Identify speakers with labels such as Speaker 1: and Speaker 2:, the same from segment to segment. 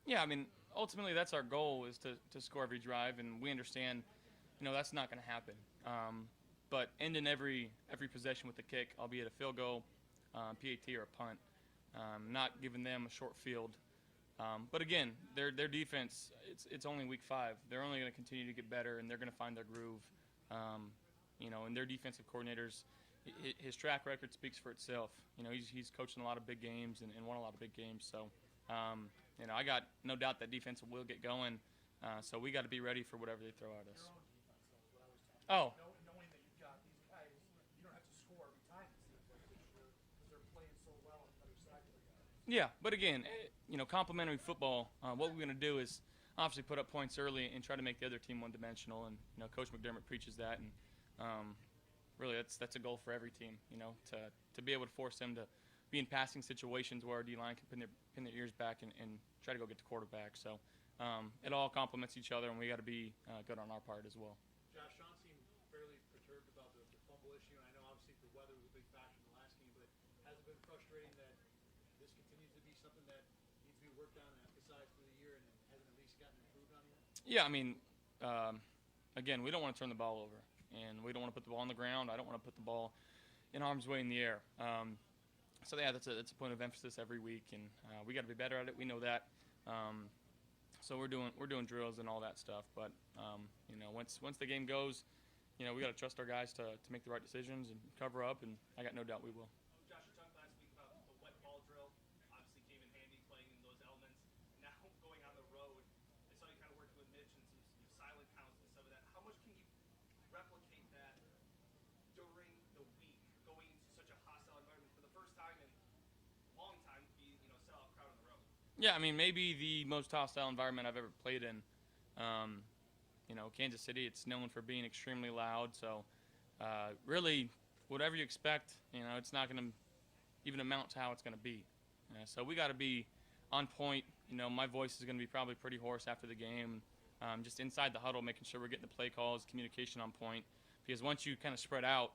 Speaker 1: Yeah, I mean, ultimately that's our goal is to score every drive, and we understand, that's not going to happen. But ending every possession with a kick, albeit a field goal, PAT or a punt, not giving them a short field. But again, their defense, it's only week 5. They're only going to continue to get better, and they're going to find their groove. And their defensive coordinators, his track record speaks for itself. He's coached in a lot of big games and won a lot of big games. So, I got no doubt that defense will get going. So we got to be ready for whatever they throw at us.
Speaker 2: Their own defense, though, is what I was talking
Speaker 1: Oh,
Speaker 2: about. Knowing that you've got these guys, you don't have to score every time, it seems like this year, because they're playing so well on the other side of the guys.
Speaker 1: yeah, but again, complementary football. What we're going to do is obviously put up points early and try to make the other team one-dimensional. And Coach McDermott preaches that, and really that's a goal for every team. To be able to force them to be in passing situations where our D-line can pin their ears back and try to go get the quarterback. So it all complements each other, and we got to be good on our part as well.
Speaker 3: Josh, Sean seemed fairly perturbed about the fumble issue, and I know obviously the weather was a big factor in the last game, but has it been frustrating that this continues to be something that needs to be worked on and emphasized through the year and hasn't at least gotten improved on yet?
Speaker 1: Yeah, I mean, again, we don't want to turn the ball over, and we don't want to put the ball on the ground. I don't want to put the ball in harm's way in the air. So yeah, that's a point of emphasis every week, and we got to be better at it. We know that. So we're doing drills and all that stuff. But once the game goes, we got to trust our guys to make the right decisions and cover up. And I got no doubt we will.
Speaker 4: Josh, you talked last week about the wet ball drill. Obviously came in handy playing in those elements. Now going on the road, I saw you kind of working with Mitch and some silent counts and some of that. How much can you replicate that during the week, going to such a hostile environment for the first time in a long time, be sellout crowd on the road?
Speaker 1: Yeah, I mean, maybe the most hostile environment I've ever played in. Kansas City, it's known for being extremely loud. So, really, whatever you expect, it's not going to even amount to how it's going to be. So we got to be on point. My voice is going to be probably pretty hoarse after the game. Just inside the huddle, making sure we're getting the play calls, communication on point. Because once you kind of spread out,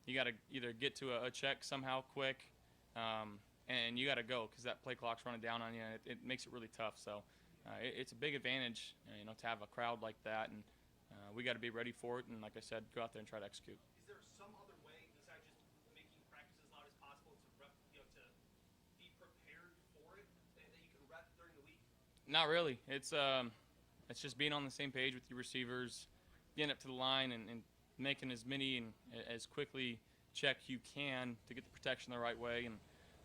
Speaker 1: you got to either get to a check somehow quick, and you got to go because that play clock's running down on you. And it makes it really tough. So it's a big advantage, to have a crowd like that, and we got to be ready for it. And like I said, go out there and try to execute.
Speaker 4: Is there some other way besides just making practice as loud as possible to be prepared for it that you can rep during the week?
Speaker 1: Not really. It's just being on the same page with your receivers, getting up to the line and making as many and as quickly check you can to get the protection the right way, and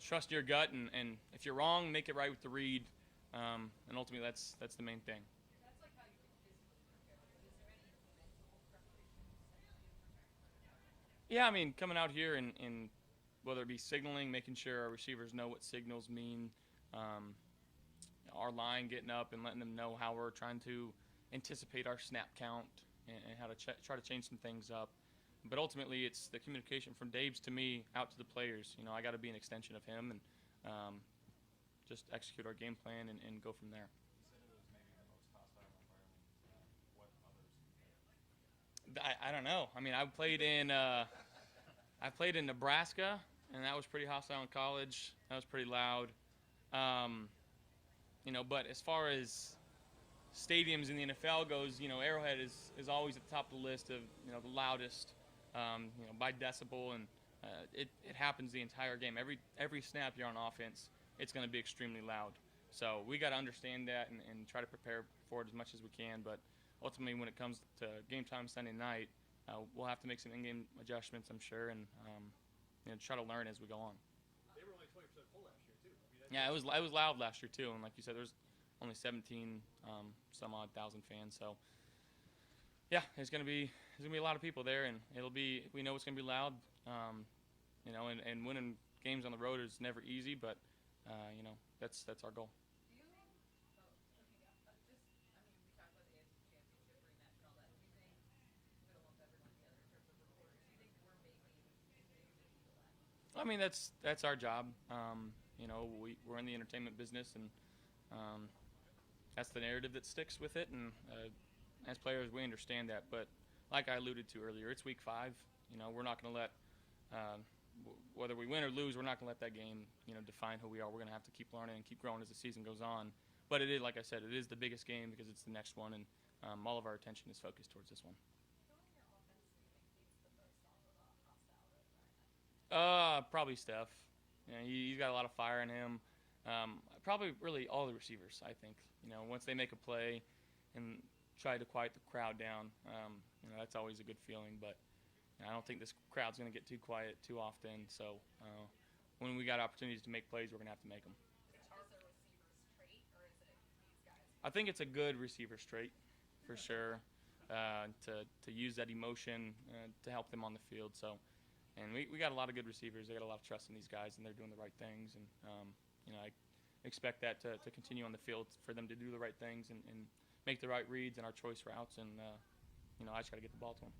Speaker 1: trust your gut. And if you're wrong, make it right with the read. And ultimately, that's the main thing.
Speaker 5: That's like how you can physically prepare. But is there any mental preparation that you do for?
Speaker 1: Yeah, I mean, coming out here and whether it be signaling, making sure our receivers know what signals mean, our line getting up and letting them know how we're trying to anticipate our snap count and how to try to change some things up. But ultimately, it's the communication from Dave's to me out to the players. I got to be an extension of him and just execute our game plan and go from there.
Speaker 6: You said it was maybe the most hostile environment. What others?
Speaker 1: I don't know. I mean, I played in Nebraska, and that was pretty hostile in college. That was pretty loud. But as far as stadiums in the NFL goes, Arrowhead is always at the top of the list of the loudest, by decibel, and it happens the entire game. Every snap you're on offense, it's going to be extremely loud. So we got to understand that and try to prepare for it as much as we can. But ultimately, when it comes to game time Sunday night, we'll have to make some in-game adjustments, I'm sure, and try to learn as we go on.
Speaker 3: They were only 20% full last year too.
Speaker 1: Yeah, it was loud last year too, and like you said, there's only 17 some odd thousand fans. So yeah, there's gonna be a lot of people there, and we know it's gonna be loud. And winning games on the road is never easy, but that's our goal.
Speaker 5: Do you think, we talked about the AFC Championship rematch and all that. Do you think, we don't lump everyone together in terms of reporters, do you think we're maybe
Speaker 1: I mean, that's our job. We're in the entertainment business, and that's the narrative that sticks with it. And as players, we understand that. But like I alluded to earlier, it's week 5. We're not going to let whether we win or lose, we're not going to let that game define who we are. We're going to have to keep learning and keep growing as the season goes on. But it is, like I said, it is the biggest game because it's the next one, and all of our attention is focused towards this one.
Speaker 5: Who on your offense do you think feeds the most off of a hostile environment?
Speaker 1: Probably Steph. He's got a lot of fire in him. Probably really all the receivers, I think. Once they make a play and try to quiet the crowd down, that's always a good feeling. But I don't think this crowd's going to get too quiet too often. So when we got opportunities to make plays, we're going to have to make them.
Speaker 5: Is that just a receiver's trait, or is it these guys?
Speaker 1: I think it's a good receiver's trait, for sure, to use that emotion to help them on the field. So, and we got a lot of good receivers. They got a lot of trust in these guys, and they're doing the right things. And I expect that to continue on the field for them to do the right things and make the right reads and our choice routes. And I just got to get the ball to them.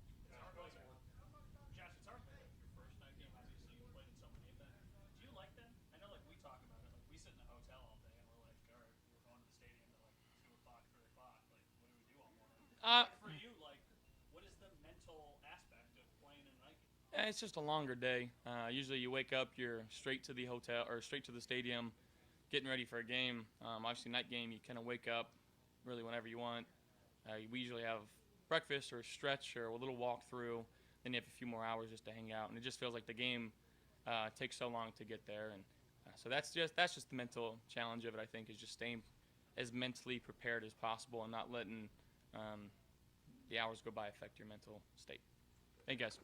Speaker 4: Josh, it's hard. Your first night game, obviously, you played in so many of them. Do you like them? I know, like, we talk about it. Like, we sit in a hotel all day, and we're like, all right, we're going to the stadium at, like, 2 o'clock, 3 o'clock. Like, what do we do all morning? For you, like, what is the mental aspect of playing in a night game?
Speaker 1: It's just a longer day. Usually you wake up, you're straight to the hotel or straight to the stadium, getting ready for a game. Obviously, night game, you kind of wake up really whenever you want. We usually have breakfast or a stretch or a little walk through. Then you have a few more hours just to hang out, and it just feels like the game takes so long to get there. And so that's just the mental challenge of it. I think is just staying as mentally prepared as possible and not letting the hours go by affect your mental state. Thank you, guys.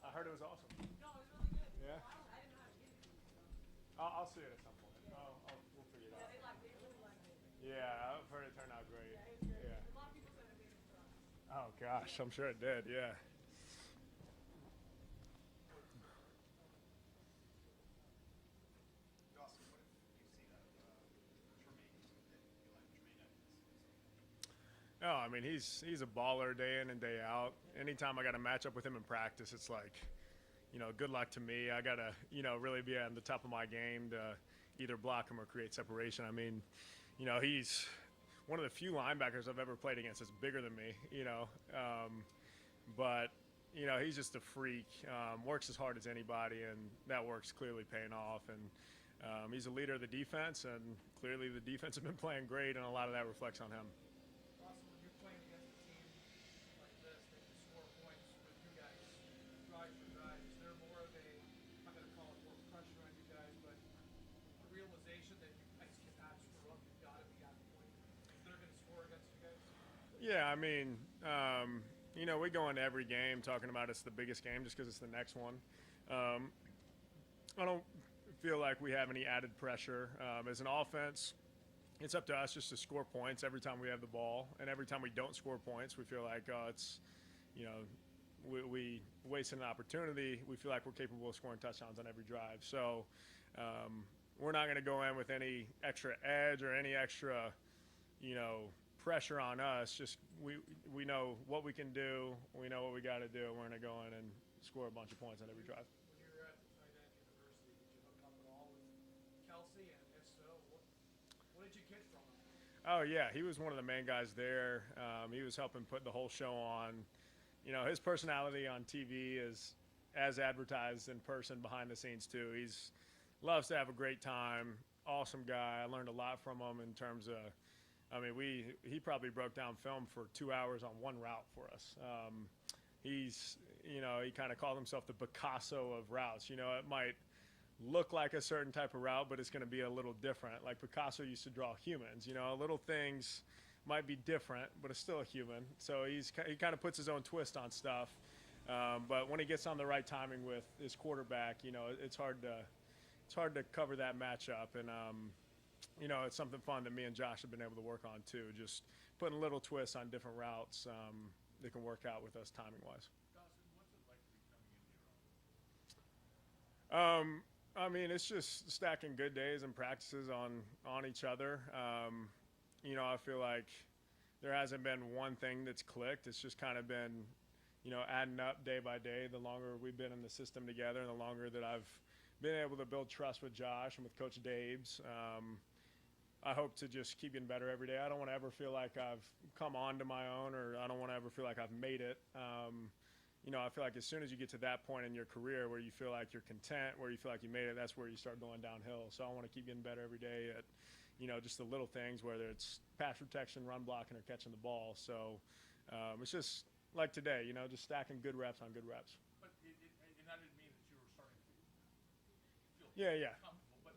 Speaker 7: I heard it was awesome.
Speaker 5: No, it was really good.
Speaker 7: Yeah.
Speaker 5: I didn't know how to get it.
Speaker 7: I'll see it at some point. We'll figure it out.
Speaker 5: They really liked it.
Speaker 7: Yeah, I've heard it turned out great.
Speaker 5: Yeah, it was great.
Speaker 7: Yeah.
Speaker 5: A lot of people said it made it fun.
Speaker 7: Oh gosh, I'm sure it did. Yeah.
Speaker 2: Dawson, what have you seen out of Tremaine that you like Tremaine?
Speaker 7: No, I mean he's a baller day in and day out. Anytime I got a matchup with him in practice, it's like, good luck to me. I gotta, really be on the top of my game to either block him or create separation. I mean, he's one of the few linebackers I've ever played against that's bigger than me. But he's just a freak. Works as hard as anybody, and that work's clearly paying off. And he's a leader of the defense, and clearly the defense has been playing great, and a lot of that reflects on him.
Speaker 2: Dawson, when you're playing against a team like this that can score points with you guys, drive for drive, is there more of a, I'm going to call it more pressure on you guys, but a realization that you guys cannot screw up, you've got to be on point? They're going to score against you guys?
Speaker 7: Yeah, I mean, we go into every game talking about it's the biggest game just because it's the next one. I don't feel like we have any added pressure. As an offense, it's up to us just to score points every time we have the ball. And every time we don't score points, we feel like, we wasted an opportunity. We feel like we're capable of scoring touchdowns on every drive. So we're not going to go in with any extra edge or any extra, pressure on us. Just we know what we can do. We know what we got to do. We're going to go in and score a bunch of points on every drive.
Speaker 2: When you were at the tight end university, did you hook up at all with Kelsey? And if so, what did you get from him?
Speaker 7: Oh, yeah. He was one of the main guys there. He was helping put the whole show on. His personality on TV is as advertised in person behind the scenes, too. He's loves to have a great time. Awesome guy. I learned a lot from him in terms of, he probably broke down film for 2 hours on one route for us. He kind of called himself the Picasso of routes. It might look like a certain type of route, but it's going to be a little different. Like Picasso used to draw humans. Little things might be different, but it's still a human. So he kind of puts his own twist on stuff. But when he gets on the right timing with his quarterback, it's hard to cover that matchup. And it's something fun that me and Josh have been able to work on too. Just putting little twists on different routes that can work out with us timing wise.
Speaker 3: Dawson, what's it like to be coming into your own?
Speaker 7: It's just stacking good days and practices on each other. I feel like there hasn't been one thing that's clicked. It's just kind of been, adding up day by day. The longer we've been in the system together and the longer that I've been able to build trust with Josh and with Coach Dabes, I hope to just keep getting better every day. I don't want to ever feel like I've come on to my own, or I don't want to ever feel like I've made it. I feel like as soon as you get to that point in your career where you feel like you're content, where you feel like you made it, that's where you start going downhill. So I want to keep getting better every day at, just the little things, whether it's pass protection, run blocking, or catching the ball. So it's just like today, just stacking good reps on good reps.
Speaker 3: But and I didn't mean that you were starting to feel
Speaker 7: Yeah.
Speaker 3: comfortable, but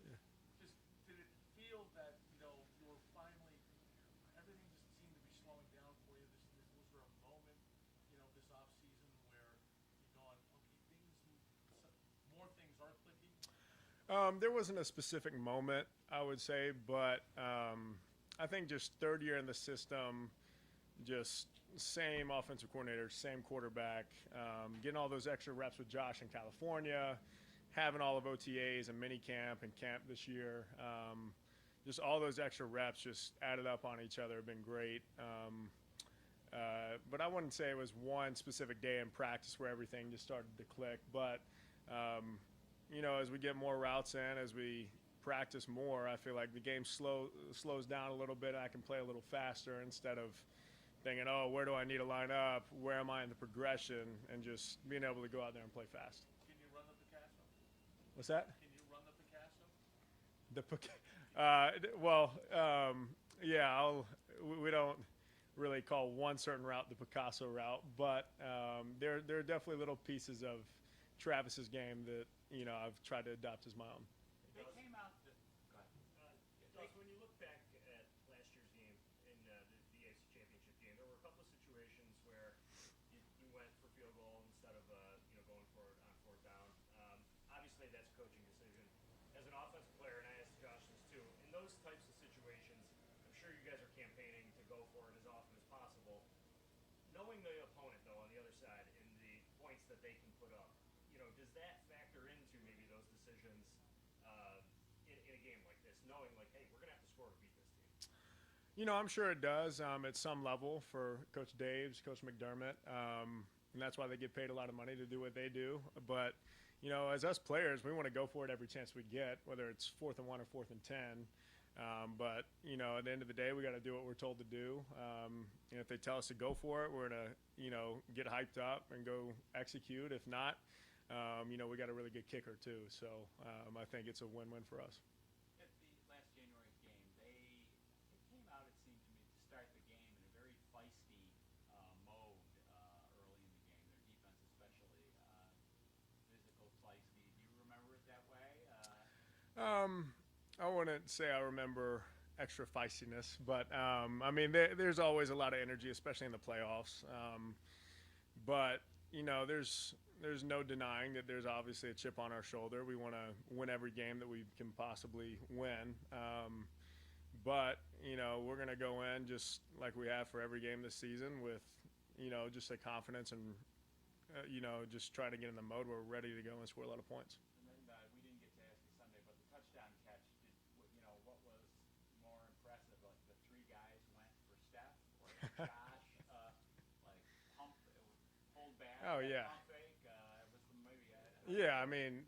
Speaker 3: just did it feel that you were finally, everything just seemed to be slowing down for you? Was there a moment this off season where you're going, okay, more things are clicking?
Speaker 7: There wasn't a specific moment, I would say, but I think just third year in the system, just same offensive coordinator, same quarterback, getting all those extra reps with Josh in California, having all of OTAs and mini camp and camp this year. Just all those extra reps just added up on each other have been great. But I wouldn't say it was one specific day in practice where everything just started to click. But, as we get more routes in, as we practice more, I feel like the game slows down a little bit. And I can play a little faster instead of thinking, oh, where do I need to line up? Where am I in the progression? And just being able to go out there and play fast.
Speaker 3: Can you run the Picasso?
Speaker 7: What's that?
Speaker 3: Can you run the Picasso?
Speaker 7: We don't really call one certain route the Picasso route, but there are definitely little pieces of Travis's game that I've tried to adopt as my own.
Speaker 3: They came out. Go ahead.
Speaker 8: Dawson, when you look back at last year's game in the AFC Championship game, there were a couple of situations where you went for field goal instead of going for it coaching decision. As an offensive player, and I asked Josh this too, in those types of situations, I'm sure you guys are campaigning to go for it as often as possible. Knowing the opponent, though, on the other side and the points that they can put up, does that factor into maybe those decisions in a game like this, knowing like, hey, we're going to have to score to beat this team?
Speaker 7: I'm sure it does at some level for Coach Daves, Coach McDermott, and that's why they get paid a lot of money to do what they do. But, as us players, we want to go for it every chance we get, whether it's 4th and 1 or 4th and 10. But, at the end of the day, we got to do what we're told to do. And if they tell us to go for it, we're going to, get hyped up and go execute. If not, we got a really good kicker too. So I think it's a win-win for us.
Speaker 6: At the last January's game, they came out, it seemed to me, to start the game in a very feisty mode early in the game. Their defense especially, physical, feisty. Do you remember it that way?
Speaker 7: I wouldn't say I remember extra feistiness, but there's always a lot of energy, especially in the playoffs. But there's no denying that there's obviously a chip on our shoulder. We want to win every game that we can possibly win. But we're going to go in just like we have for every game this season with, just a confidence and, just trying to get in the mode where we're ready to go and score a lot of points.
Speaker 6: And then we didn't get to ask you Sunday, but the touchdown catch, what was more impressive? Like the 3 guys went for Steph, or Josh, pulled back?
Speaker 7: Oh, yeah.
Speaker 6: Pump fake?
Speaker 7: Yeah,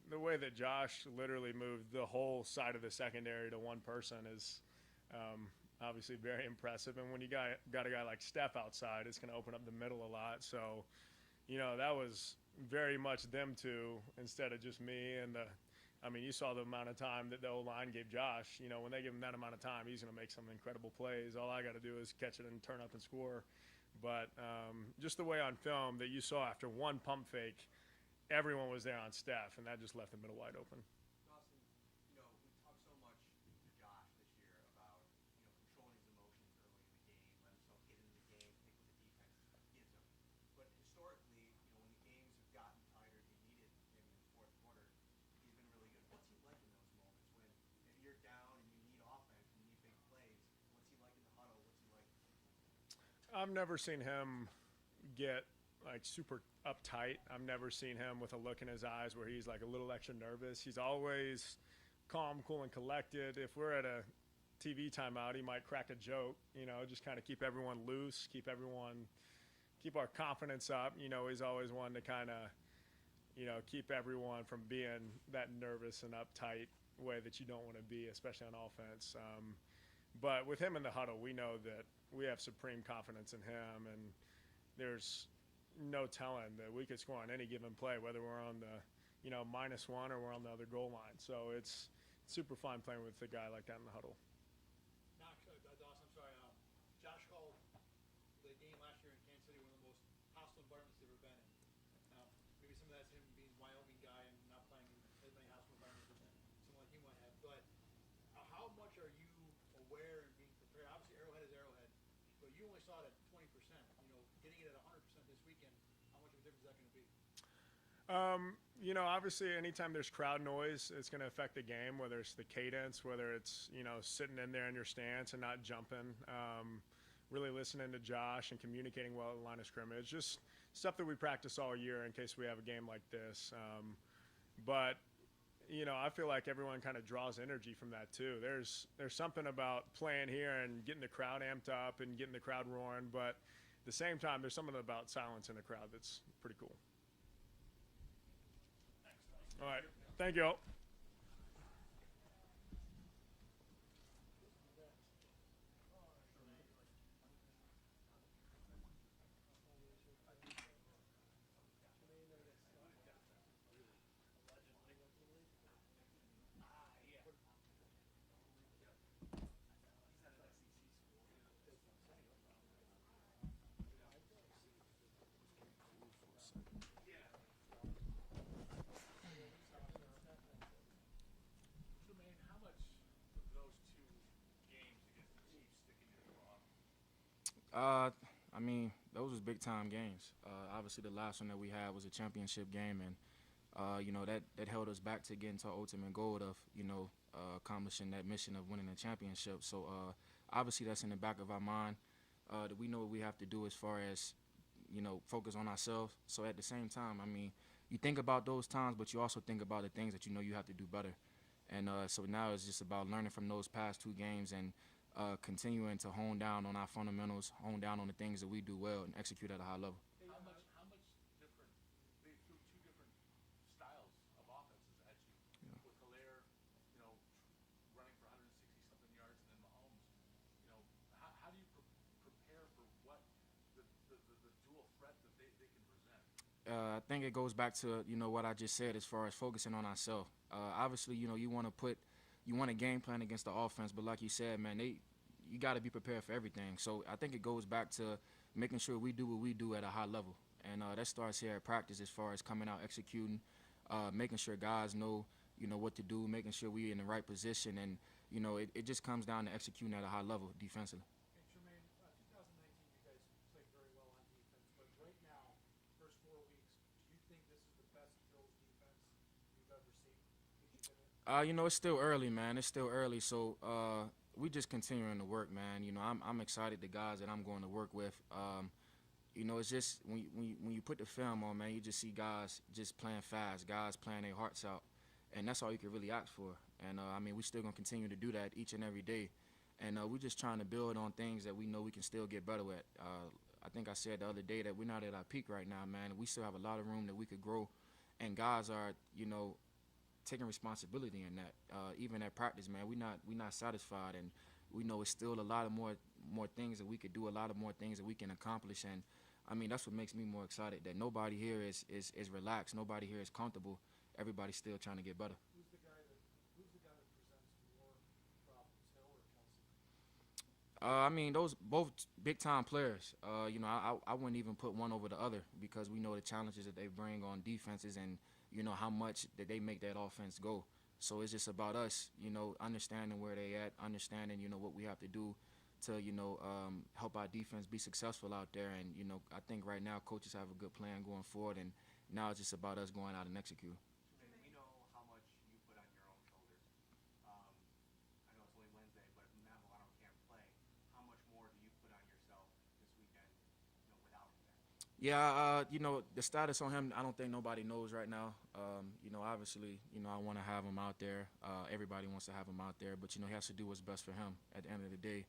Speaker 7: the way that Josh literally moved the whole side of the secondary to one person is obviously very impressive. And when you got a guy like Steph outside, it's going to open up the middle a lot. So, that was very much them two instead of just me. And you saw the amount of time that the O-line gave Josh. When they give him that amount of time, he's going to make some incredible plays. All I got to do is catch it and turn up and score. But just the way on film that you saw after one pump fake, everyone was there on Steph, and that just left the middle wide open.
Speaker 9: Dawson, we talked so much to Josh this year about, controlling his emotions early in the game, let himself get into the game, take what the defense gives him. But historically, when the games have gotten tighter, you needed him in the fourth quarter, he's been really good. What's he like in those moments when maybe you're down and you need offense, you need big plays? What's he like in the huddle? What's he like?
Speaker 7: I've never seen him get super uptight. I've never seen him with a look in his eyes where he's like a little extra nervous. He's always calm, cool, and collected. If we're at a TV timeout, he might crack a joke, just kind of keep everyone loose, keep our confidence up. He's always one to kind of, keep everyone from being that nervous and uptight way that you don't want to be, especially on offense. But with him in the huddle, we know that we have supreme confidence in him, and there's no telling that we could score on any given play, whether we're on the, -1 or we're on the other goal line. So it's super fun playing with a guy like that in the huddle.
Speaker 3: Dawson, I'm sorry. Josh called the game last year in Kansas City one of the most hostile environments they've ever been in. Now, maybe some of that's him being a Wyoming guy and not playing in as many hostile environments as someone like you might have. But how much are you aware and being prepared? Obviously, Arrowhead is Arrowhead, but you only saw it at 20%. Getting it at 100% this weekend, how much of a difference is that going to be?
Speaker 7: Obviously anytime there's crowd noise, it's going to affect the game, whether it's the cadence, whether it's, sitting in there in your stance and not jumping, really listening to Josh and communicating well at the line of scrimmage, just stuff that we practice all year in case we have a game like this. But I feel like everyone kind of draws energy from that too. There's something about playing here and getting the crowd amped up and getting the crowd roaring, but at the same time, there's something about silence in the crowd that's pretty cool. All right. Thank you all.
Speaker 10: Those was big time games. Obviously, the last one that we had was a championship game, and that held us back to getting to our ultimate goal of accomplishing that mission of winning a championship. So obviously that's in the back of our mind. That we know what we have to do as far as focus on ourselves. So at the same time, I mean, you think about those times, but you also think about the things that you have to do better. And so now it's just about learning from those past 2 games and continuing to hone down on our fundamentals, hone down on the things that we do well, and execute at a high level.
Speaker 3: How much different? They threw 2 different styles of offenses at you.
Speaker 10: Yeah.
Speaker 3: With Hilaire, running for 160 something yards, and then Mahomes. How do you prepare for what the dual threat that they can present?
Speaker 10: I think it goes back to what I just said as far as focusing on ourselves. Obviously, you want a game plan against the offense, but like you said, man, you got to be prepared for everything. So I think it goes back to making sure we do what we do at a high level, and that starts here at practice as far as coming out, executing, making sure guys know what to do, making sure we're in the right position, and it just comes down to executing at a high level defensively.
Speaker 2: Hey, Jermaine, 2019, you guys played very well on defense, but right now, first 4 weeks, do you think this is the best Bills defense you've ever seen since you've been in?
Speaker 10: It's still early, man. It's still early, so we just continuing to work, man. I'm excited the guys that I'm going to work with. It's just when you put the film on, man, you just see guys just playing fast, guys playing their hearts out, and that's all you can really ask for. And we're still gonna continue to do that each and every day, and we're just trying to build on things that we know we can still get better at. I think I said the other day that we're not at our peak right now, man. We still have a lot of room that we could grow, and guys are taking responsibility in that. Even at practice, man, we're not satisfied, and we know it's still a lot of more things that we could do, a lot of more things that we can accomplish, and that's what makes me more excited. That nobody here is relaxed, nobody here is comfortable. Everybody's still trying to get better.
Speaker 2: Who's the guy that presents more problems, Hill or Kelsey?
Speaker 10: Those both big time players. I wouldn't even put one over the other because we know the challenges that they bring on defenses and how much that they make that offense go. So it's just about us, understanding where they at, understanding, what we have to do to, help our defense be successful out there. And, I think right now coaches have a good plan going forward, and now it's just about us going out and execute.
Speaker 9: And we know how much you put on your own shoulders. I know it's only Wednesday, but if Matt Milano can't play, how much more do you put on yourself this weekend, without him there?
Speaker 10: Yeah, the status on him, I don't think nobody knows right now. Obviously, I want to have him out there. Everybody wants to have him out there, but, he has to do what's best for him at the end of the day.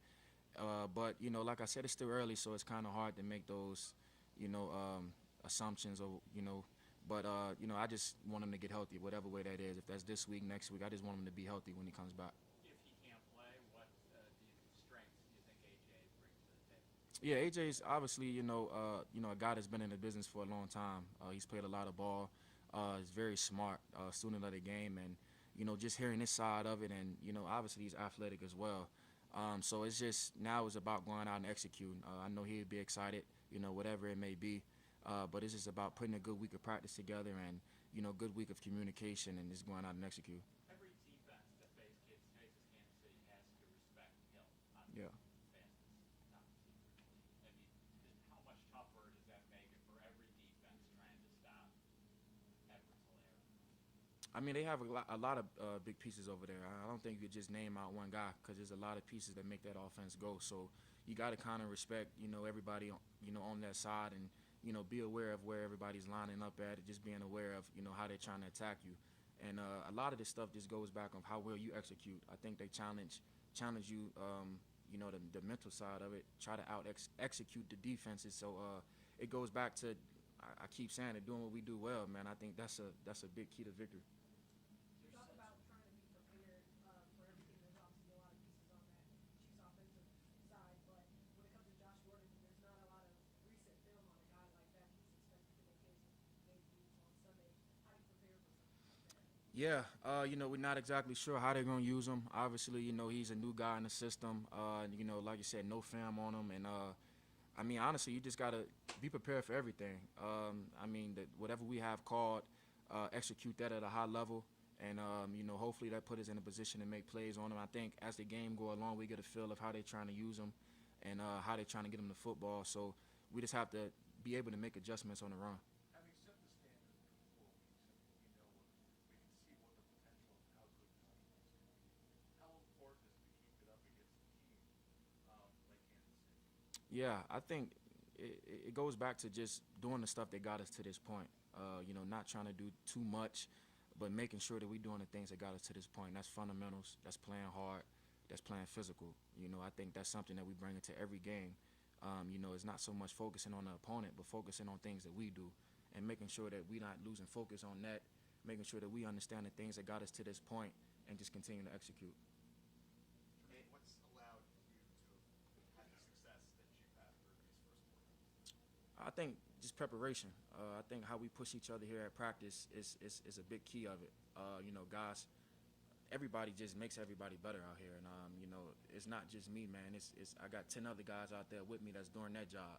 Speaker 10: But, like I said, it's still early, so it's kind of hard to make those, assumptions or, but, I just want him to get healthy, whatever way that is. If that's this week, next week, I just want him to be healthy when he comes back.
Speaker 6: If he can't play, what strengths do you think AJ brings to the table?
Speaker 10: Yeah, AJ's obviously, a guy that's been in the business for a long time. He's played a lot of ball. He's very smart, student of the game, and, just hearing this side of it, and, obviously he's athletic as well. So it's just now it's about going out and executing. I know he'd be excited, whatever it may be. But it's just about putting a good week of practice together and, good week of communication and just going out and execute.
Speaker 6: Every defense that faces Kansas City has to respect Hill on
Speaker 10: Yeah.
Speaker 6: fastest, not receivers. How much tougher does that make it for every defense trying to stop Edwards Hilaire?
Speaker 10: They have a lot of big pieces over there. I don't think you could just name out one guy because there's a lot of pieces that make that offense go. So you got to kind of respect, everybody, on that side and, be aware of where everybody's lining up at, just being aware of, how they're trying to attack you. And a lot of this stuff just goes back on how well you execute. I think they challenge you, the mental side of it, try to execute the defenses. So it goes back to, I keep saying it, doing what we do well, man. I think that's a big key to victory.
Speaker 5: You talk about trying to be prepared for everything. There's obviously a lot of pieces on that Chiefs offensive side, but when it comes to Josh Gordon, there's not a lot of recent film on a guy like that. He's expected to make his debut on Sunday. How do you prepare for something like that?
Speaker 10: Yeah, we're not exactly sure how they're going to use him. Obviously, he's a new guy in the system. Like you said, no film on him. And, honestly, you just got to be prepared for everything. Whatever we have called, execute that at a high level. And, hopefully that put us in a position to make plays on him. I think as the game go along, we get a feel of how they're trying to use him and how they're trying to get him the football. So we just have to be able to make adjustments on the run.
Speaker 2: Having set the standard for 4 weeks,
Speaker 10: Yeah, I think it goes back to just doing the stuff that got us to this point. Not trying to do too much, but making sure that we're doing the things that got us to this point. That's fundamentals. That's playing hard. That's playing physical. I think that's something that we bring into every game. It's not so much focusing on the opponent, but focusing on things that we do and making sure that we're not losing focus on that, making sure that we understand the things that got us to this point and just continue to execute.
Speaker 9: Jermaine, what's allowed you to have the success that you've had for these first 4 games?
Speaker 10: I think just preparation. I think how we push each other here at practice is a big key of it. Guys, everybody just makes everybody better out here, and it's not just me, man. It's I got 10 other guys out there with me that's doing that job,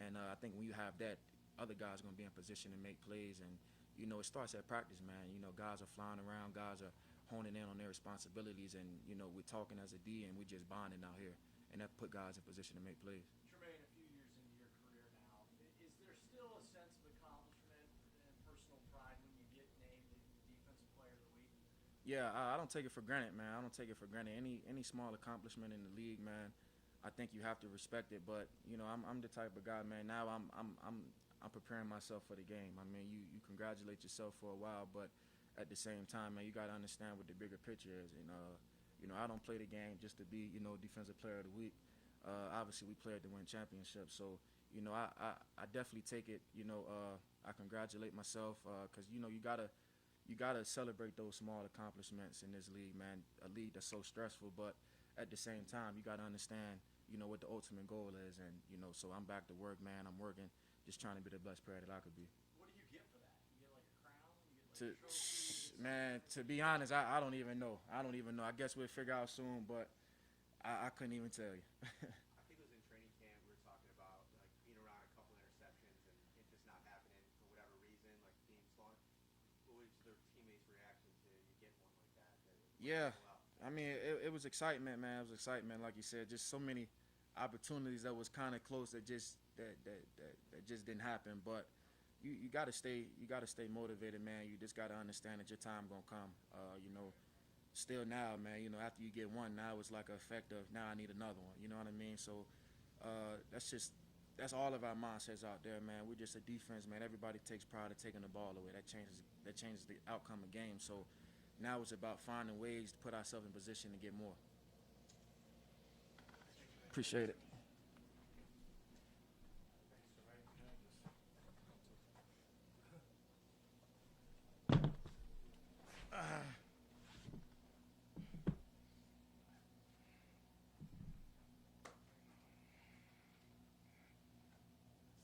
Speaker 10: and I think when you have that, other guys are gonna be in position to make plays, and it starts at practice, man. Guys are flying around, guys are honing in on their responsibilities, and we're talking as a D, and we're just bonding out here, and that put guys in position to make plays.
Speaker 6: Jermaine, a few years into your career now, is there still a sense of accomplishment and personal pride when you get named the Defensive Player of the Week?
Speaker 10: Yeah, I don't take it for granted, man. I don't take it for granted. Any small accomplishment in the league, man, I think you have to respect it. But I'm the type of guy, man. Now I'm preparing myself for the game. I mean, you congratulate yourself for a while, but at the same time, man, you got to understand what the bigger picture is. And I don't play the game just to be Defensive Player of the Week. Obviously, we play it to win championships. So I definitely take it. I congratulate myself because you gotta celebrate those small accomplishments in this league, man. A league that's so stressful, but at the same time, you gotta understand, what the ultimate goal is, and so I'm back to work, man. I'm working, just trying to be the best player that I could be.
Speaker 6: What do you get for that? You get like a crown? You
Speaker 10: To,
Speaker 6: get like a trophy?
Speaker 10: man, to be honest, I don't even know. I guess we'll figure out soon, but I couldn't even tell you.
Speaker 9: I think it was in training camp we were talking about like being around a couple interceptions and it just not happening for whatever reason, like being slowing. What was their teammates' reaction to you getting one like that?
Speaker 10: Yeah, I mean, it was excitement, man. It was excitement, like you said. Just so many opportunities that was kind of close that just didn't happen. But you gotta stay motivated, man. You just gotta understand that your time gonna come. Still now, man. After you get one, now it's like an effect of now I need another one. You know what I mean? So that's all of our mindsets out there, man. We're just a defense, man. Everybody takes pride in taking the ball away. That changes the outcome of game. So now it's about finding ways to put ourselves in position to get more. Appreciate it.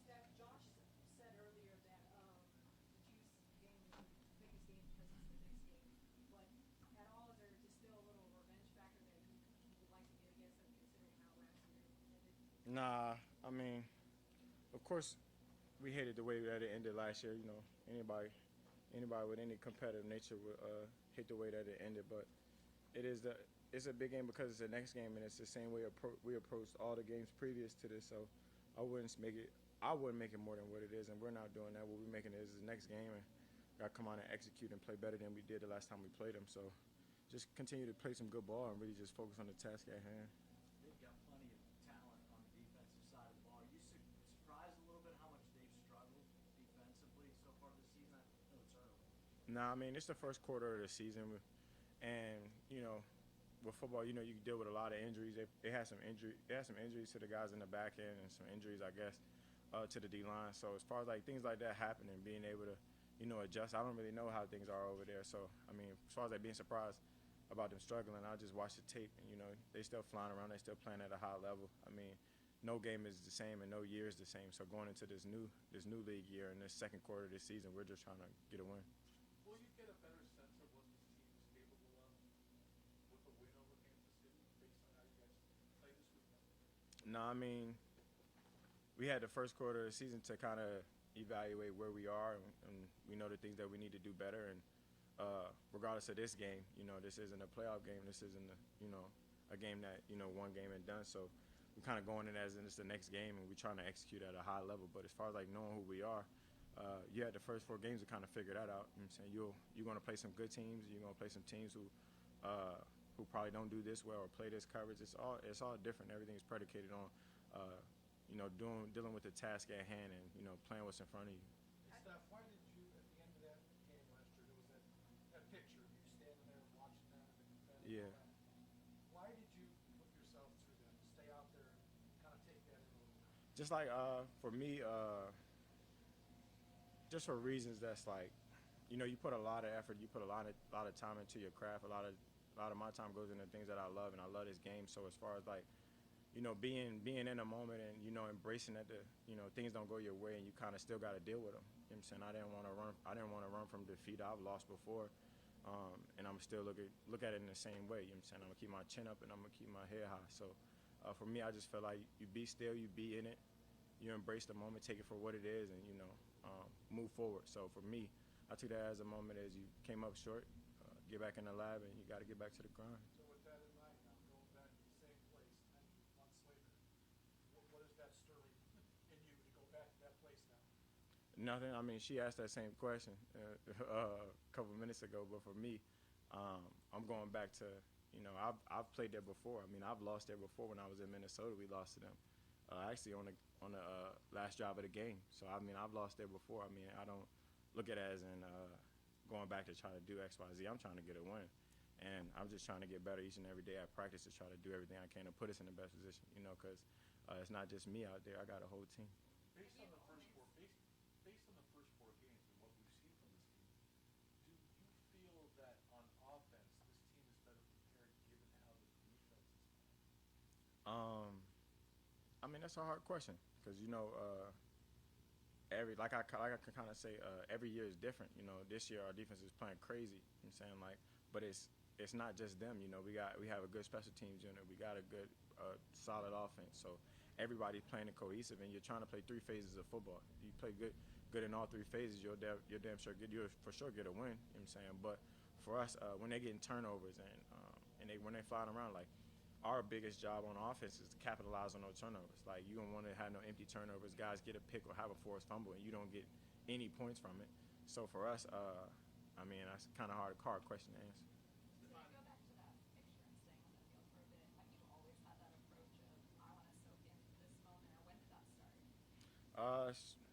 Speaker 5: Steph, Josh said earlier that the Chiefs game is the biggest game because it's the next game. But at all, is there just still a little revenge factor that you would like to get against them, considering how last year ended?
Speaker 7: Nah, I mean, of course, we hated the way that it ended last year. Anybody with any competitive nature would hate the way that it ended. But it's a big game because it's the next game, and it's the same way we approached all the games previous to this. So I wouldn't make it more than what it is, and we're not doing that. What we're making it is the next game, and got to come out and execute and play better than we did the last time we played them. So just continue to play some good ball and really just focus on the task at hand.
Speaker 6: They've got plenty of talent on the defensive side of the ball. Are you surprised a little bit how much they've struggled defensively so far this season? I know it's early.
Speaker 7: Nah, I mean, it's the first quarter of the season, and with football, you deal with a lot of injuries. They had some injuries to the guys in the back end, and some injuries, I guess, to the D line. So as far as like things like that happening, being able to adjust, I don't really know how things are over there. So I mean, as far as like being surprised about them struggling, I just watch the tape, and they still flying around, they still playing at a high level. I mean, no game is the same and no year is the same. So going into this new league year and this second quarter of this season, we're just trying to get a win.
Speaker 2: Will you get a better sense of what this team is capable of with the win over Kansas City based on how you guys play this weekend?
Speaker 7: No, I mean, we had the first quarter of the season to kind of evaluate where we are, and we know the things that we need to do better. And regardless of this game, this isn't a playoff game. This isn't a game that one game and done. So we're kind of going in as in it's the next game, and we're trying to execute at a high level. But as far as like knowing who we are, you had the first 4 games to kind of figure that out. You know what I'm saying you're going to play some good teams. You're going to play some teams who probably don't do this well or play this coverage. It's all different. Everything's predicated on dealing with the task at hand and, playing what's in front of you.
Speaker 2: Hey, Steph, why did you, at the end of that game last year, there was that picture of you standing there watching them and the confetti
Speaker 7: Yeah.
Speaker 2: and all that. Why did you put yourself through that, to stay out there and kind of take that in a little bit?
Speaker 7: Just like for me, just for reasons that's like, you put a lot of effort, you put a lot of time into your craft. A lot of my time goes into things that I love, and I love this game. So as far as like, being in a moment and embracing that things don't go your way and you kind of still got to deal with them. You know what I'm saying? I didn't want to run from defeat. I've lost before, and I'm still look at it in the same way. You know what I'm saying? I'm gonna keep my chin up and I'm gonna keep my head high. So for me, I just feel like you be still, you be in it, you embrace the moment, take it for what it is, and move forward. So for me, I took that as a moment as you came up short, get back in the lab, and you got to get back to the grind.
Speaker 2: So with that in mind, now going back to the same place 10 months later, what is that stirring in you to go back to that place now?
Speaker 7: Nothing. I mean, she asked that same question a couple minutes ago, but for me, I'm going back to, I've played there before. I mean, I've lost there before. When I was in Minnesota, we lost to them. Actually on the last drive of the game. So I mean, I've lost there before. I mean, I don't look at it as in going back to try to do X, Y, Z. I'm trying to get a win, and I'm just trying to get better each and every day at practice to try to do everything I can to put us in the best position. Because it's not just me out there. I got a whole team.
Speaker 11: Based on the first four games and what we've seen from this team, do you feel that on offense this team is better prepared given how the defense is playing?
Speaker 7: I mean, that's a hard question because like I can kind of say every year is different. This year our defense is playing crazy. You know what I'm saying, like, but it's not just them. We have a good special teams unit. We got a good solid offense. So everybody's playing cohesive, and you're trying to play 3 phases of football. You play good in all 3 phases, you'll damn sure get a win. You know what I'm saying? But for us, when they're getting turnovers and when they're flying around, like, our biggest job on offense is to capitalize on those turnovers. Like, you don't want to have no empty turnovers. Guys get a pick or have a forced fumble, and you don't get any points from it. So for us, I mean, that's kind of hard question to answer.
Speaker 5: To go back to that picture and staying on the field for a bit, have you always had that approach of, I want to soak in this moment, or when did that start?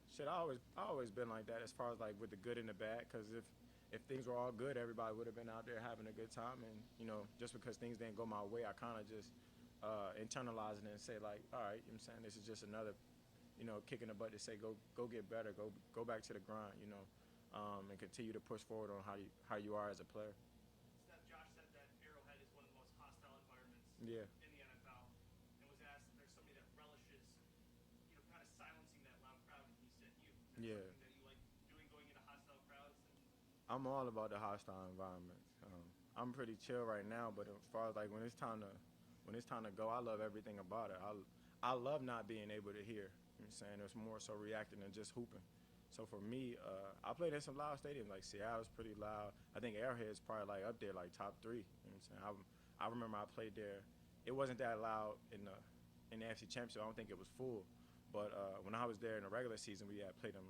Speaker 7: Shit, I always been like that as far as like with the good and the bad. Because if things were all good, everybody would have been out there having a good time. And just because things didn't go my way, I kind of just internalize it and say like, all right, you know what I'm saying, this is just another, kick in the butt to say go get better, go back to the grind, and continue to push forward on how you are as a player.
Speaker 4: Steph, Josh said that Arrowhead is one of the most hostile environments
Speaker 7: Yeah.
Speaker 4: in the NFL, and was asked if there's somebody that relishes, kind of silencing that loud crowd, and he said you. Is that
Speaker 7: Yeah.
Speaker 4: something that you like doing, going into hostile crowds?
Speaker 7: I'm all about the hostile environment. I'm pretty chill right now, but as far as like when it's time to go, I love everything about it. I love not being able to hear. You know what I'm saying? It's more so reacting than just hooping. So for me, I played in some loud stadiums. Like Seattle's pretty loud. I think Arrowhead's probably like up there, like top 3. You know what I'm saying? I remember I played there. It wasn't that loud in the AFC Championship. I don't think it was full. But when I was there in the regular season, we had played them.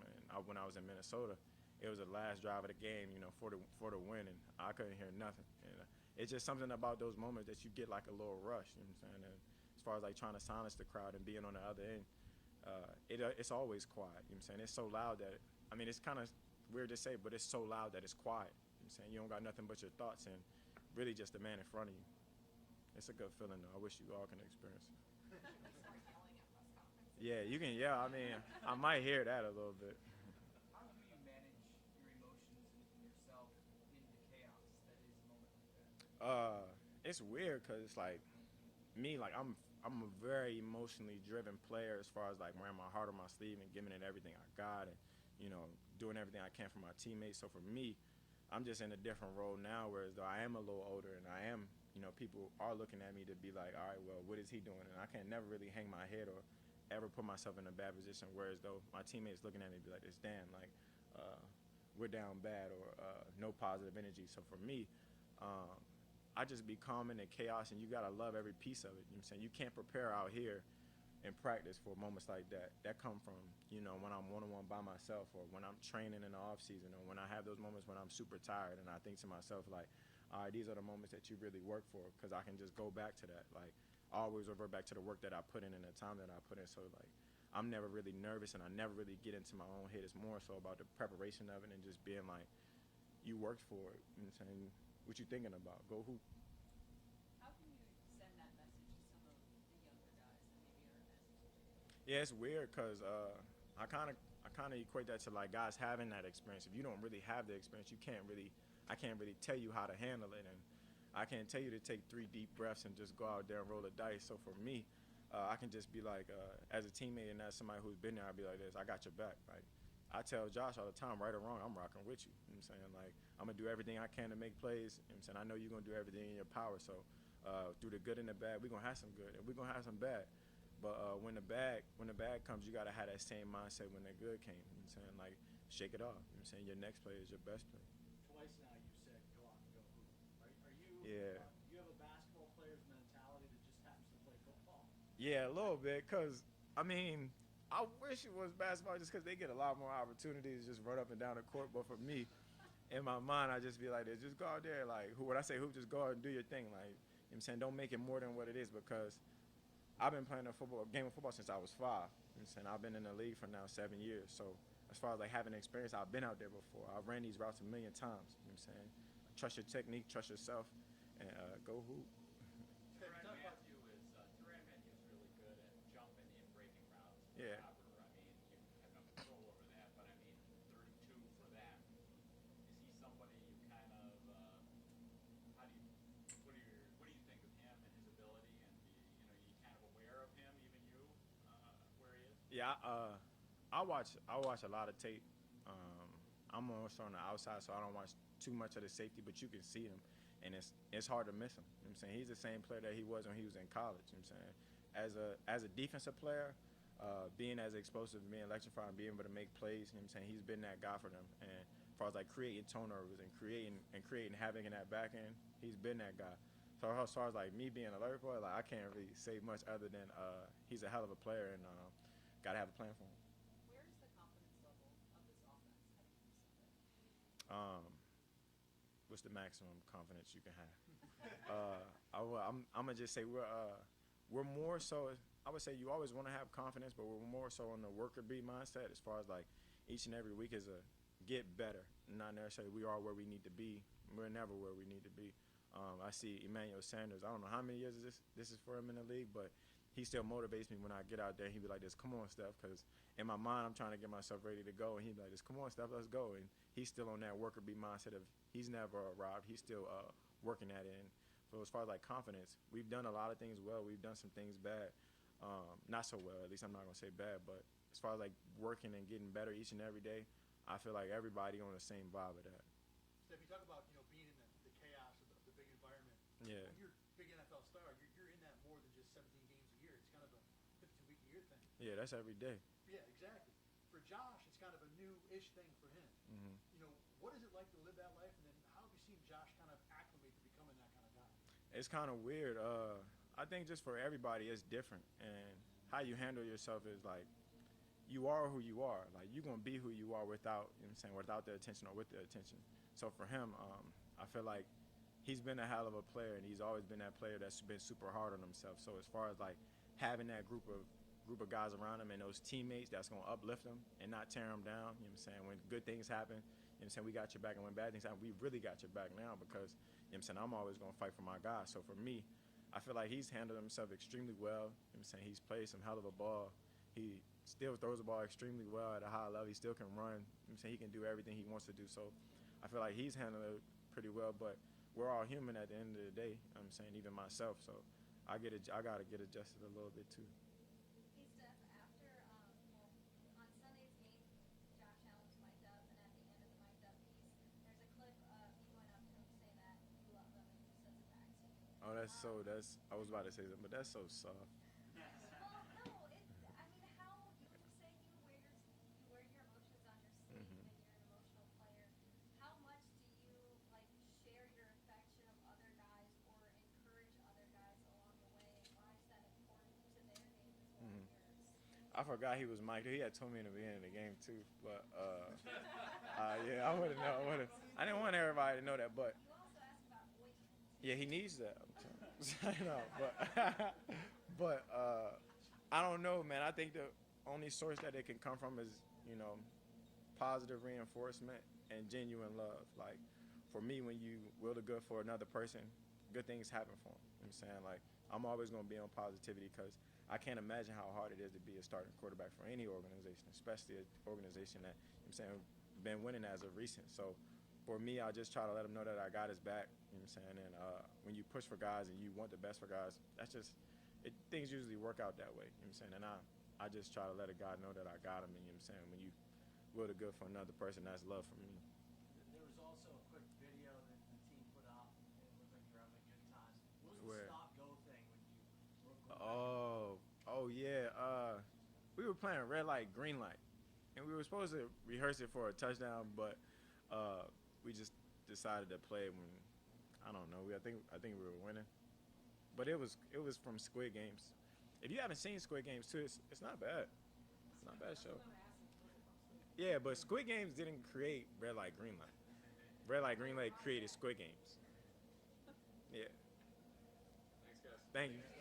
Speaker 7: When I was in Minnesota, it was the last drive of the game, for the win, and I couldn't hear nothing. And it's just something about those moments that you get like a little rush. You know what I'm saying? And as far as like trying to silence the crowd and being on the other end, it's always quiet. You know what I'm saying? It's so loud that it's kind of weird to say, but it's so loud that it's quiet. You know what I'm saying? You don't got nothing but your thoughts and really just the man in front of you. It's a good feeling though. I wish you all can experience it.
Speaker 5: Start yelling at press conferences.
Speaker 7: Yeah, you can yell. I might hear that a little bit.
Speaker 12: How do you manage your emotions and yourself in the chaos that is a moment like that?
Speaker 7: It's weird because it's like me, like I'm a very emotionally driven player as far as like wearing my heart on my sleeve and giving it everything I got and doing everything I can for my teammates. So for me, I'm just in a different role now, whereas though I am a little older and I am, people are looking at me to be like, all right, well, what is he doing? And I can never really hang my head or ever put myself in a bad position, whereas though my teammates looking at me be like, this damn, like, we're down bad or no positive energy. So for me, I just be calm in the chaos, and you got to love every piece of it. You know what I'm saying? You can't prepare out here in practice for moments like that. That come from, when I'm one-on-one by myself or when I'm training in the off season or when I have those moments when I'm super tired and I think to myself, like, all right, these are the moments that you really work for because I can just go back to that. Like, I always revert back to the work that I put in and the time that I put in. So, like, I'm never really nervous and I never really get into my own head. It's more so about the preparation of it and just being like, you worked for it. You know what I'm saying? What you thinking about? Go hoop.
Speaker 12: How can you send that message to some of the younger guys that maybe aren't as experienced?
Speaker 7: Yeah, it's weird because I kind of equate that to like guys having that experience. If you don't really have the experience, I can't really tell you how to handle it, and I can't tell you to take 3 deep breaths and just go out there and roll the dice. So for me, I can just be like, as a teammate and as somebody who's been there, I'll be like this. I got your back. Like I tell Josh all the time, right or wrong, I'm rocking with you. You know what I'm saying? Like I'm gonna do everything I can to make plays. You know what I'm saying? I know you're gonna do everything in your power. So through the good and the bad, we're gonna have some good and we're gonna have some bad. But when the bad comes, you gotta have that same mindset when the good came. You know what I'm saying? Like shake it off. You know what I'm saying? Your next play is your best play.
Speaker 3: Twice now you said go out and go hoop. Are you?
Speaker 7: Yeah.
Speaker 3: You have a basketball player's mentality that just happens to play football.
Speaker 7: Yeah, a little bit, because, I mean, I wish it was basketball just because they get a lot more opportunities to just run up and down the court. But for me, in my mind, I just be like, this, just go out there. Like, when I say hoop, just go out and do your thing. Like, you know what I'm saying? Don't make it more than what it is, because I've been playing a game of football since I was 5. You know what I'm saying? I've been in the league for now 7 years. So as far as like having experience, I've been out there before. I've ran these routes a million times. You know what I'm saying? Trust your technique, trust yourself, and go hoop.
Speaker 6: Tyrann Matthew is really good at jumping in breaking routes.
Speaker 7: Yeah.
Speaker 6: Robert, I mean, you have no control over that, but I mean, 32 for that. Is he somebody you kind of, how do you, what do you think of him and his ability, and you kind of aware of him, even you, where he is?
Speaker 7: Yeah, I watch a lot of tape. I'm also on the outside, so I don't watch too much of the safety, but you can see him, and it's hard to miss him. You know what I'm saying? He's the same player that he was when he was in college. You know what I'm saying? As a defensive player, being as explosive, being electrifying, being able to make plays, you know what I'm saying? He's been that guy for them. And as far as like creating turnovers and creating havoc in that back end, he's been that guy. So as far as like me being a Larry boy, like I can't really say much other than he's a hell of a player, and gotta have a plan for him.
Speaker 12: Where is the confidence level of this offense heading into Sunday?
Speaker 7: What's the maximum confidence you can have? I'm gonna just say we're more so. I would say you always want to have confidence, but we're more so on the worker bee mindset as far as like each and every week is a get better, not necessarily we are where we need to be. We're never where we need to be. I see Emmanuel Sanders. I don't know how many years this is for him in the league, but he still motivates me when I get out there. He'd be like this, come on, Steph, because in my mind I'm trying to get myself ready to go, and he'd be like this, come on, Steph, let's go. And he's still on that worker bee mindset of he's never arrived. He's still working at it. And so as far as like confidence, we've done a lot of things well. We've done some things bad, not so well. At least I'm not gonna say bad, but as far as like working and getting better each and every day, I feel like everybody on the same vibe of that.
Speaker 3: Steph, you talk about being in the chaos of the big environment.
Speaker 7: Yeah.
Speaker 3: When you're a big NFL star, you're in that more than just 17 games a year. It's kind of a 52-week a year thing.
Speaker 7: Yeah, that's every day.
Speaker 3: Yeah, exactly. For Josh, it's kind of a new-ish thing for him.
Speaker 7: Mm-hmm.
Speaker 3: You know, what is it like to live that life, and then how have you seen Josh kind of acclimate to becoming that kind of guy?
Speaker 7: It's kind of weird. I think just for everybody, it's different, and how you handle yourself is like you are who you are. Like you're gonna be who you are without, you know what I'm saying, without the attention or with the attention. So for him, I feel like he's been a hell of a player, and he's always been that player that's been super hard on himself. So as far as like having that group of guys around him and those teammates that's gonna uplift him and not tear him down, you know what I'm saying, when good things happen, you know what I'm saying, we got your back, and when bad things happen, we really got your back now because, you know what I'm saying, I'm always gonna fight for my guys. So for me, I feel like he's handled himself extremely well. You know what I'm saying, he's played some hell of a ball. He still throws the ball extremely well at a high level. He still can run. You know what I'm saying, he can do everything he wants to do. So I feel like he's handled it pretty well, but we're all human at the end of the day. You know what I'm saying, even myself. So I gotta get adjusted a little bit too.
Speaker 5: Hey Steph, after on Sunday's game, Josh Allen was mic'd up, and at the end of the mic'd up piece, there's a clip of you going up to him saying that you love him, and he says it back to you.
Speaker 7: Oh, I was about to say something, but that's so soft.
Speaker 5: Well, no, I mean, how you say you wear your emotions on your sleeve,
Speaker 7: Mhm.
Speaker 5: and you're an emotional player. How much do you like share your affection of other guys or encourage other guys along the way, and why is that important to their game as well
Speaker 7: Mhm.
Speaker 5: as yours?
Speaker 7: I forgot he was Mike. He had told me in the beginning of the game too, but yeah, I would have known. I didn't want everybody to know that, but
Speaker 5: You also asked about boyfriends.
Speaker 7: yeah, he needs that. I know, but I don't know, man. I think only source that it can come from is, positive reinforcement and genuine love. Like, for me, when you will the good for another person, good things happen for them. You know what I'm saying? Like, I'm always going to be on positivity because I can't imagine how hard it is to be a starting quarterback for any organization, especially an organization that, you know what I'm saying, been winning as of recent. So for me, I just try to let them know that I got his back. You know what I'm saying? And when you push for guys and you want the best for guys, that's just things usually work out that way. You know what I'm saying? And I just try to let a guy know that I got him. And you know what I'm saying? When you will the good for another person, that's love for me.
Speaker 3: There was also a quick video that the team put out. It looked like you were having a good time. What was
Speaker 7: Where?
Speaker 3: the stop-go thing when you were going
Speaker 7: Oh yeah. We were playing red light, green light, and we were supposed to rehearse it for a touchdown, but we just decided to play when I don't know. I think we were winning, but it was from Squid Games. If you haven't seen Squid Games too, it's not bad. It's not a bad show. Yeah, but Squid Games didn't create red light, green light. Red light, green light created Squid Games. Yeah.
Speaker 1: Thanks, guys.
Speaker 7: Thank you.